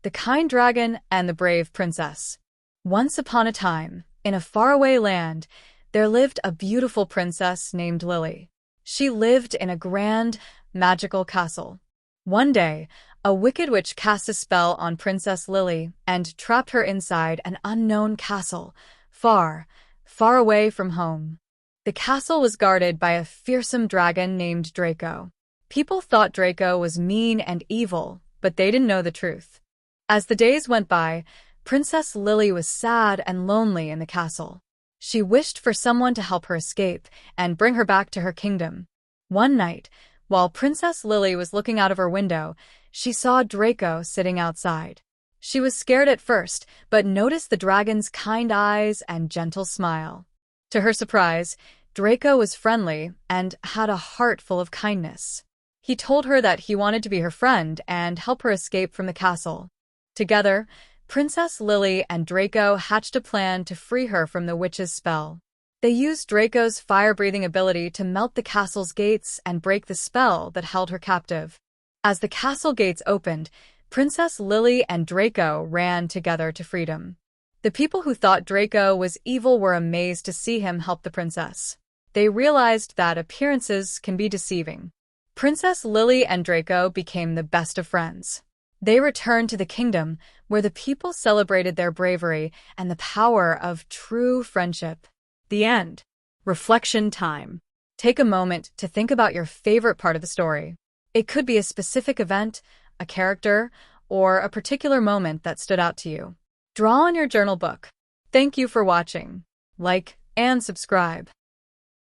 The Kind Dragon and the Brave Princess. Once upon a time, in a faraway land, there lived a beautiful princess named Lily. She lived in a grand, magical castle. One day, a wicked witch cast a spell on Princess Lily and trapped her inside an unknown castle, far, far away from home. The castle was guarded by a fearsome dragon named Draco. People thought Draco was mean and evil, but they didn't know the truth. As the days went by, Princess Lily was sad and lonely in the castle. She wished for someone to help her escape and bring her back to her kingdom. One night, while Princess Lily was looking out of her window, she saw Draco sitting outside. She was scared at first, but noticed the dragon's kind eyes and gentle smile. To her surprise, Draco was friendly and had a heart full of kindness. He told her that he wanted to be her friend and help her escape from the castle. Together, Princess Lily and Draco hatched a plan to free her from the witch's spell. They used Draco's fire-breathing ability to melt the castle's gates and break the spell that held her captive. As the castle gates opened, Princess Lily and Draco ran together to freedom. The people who thought Draco was evil were amazed to see him help the princess. They realized that appearances can be deceiving. Princess Lily and Draco became the best of friends. They returned to the kingdom, where the people celebrated their bravery and the power of true friendship. The end. Reflection time. Take a moment to think about your favorite part of the story. It could be a specific event, a character, or a particular moment that stood out to you. Draw on your journal book. Thank you for watching. Like and subscribe.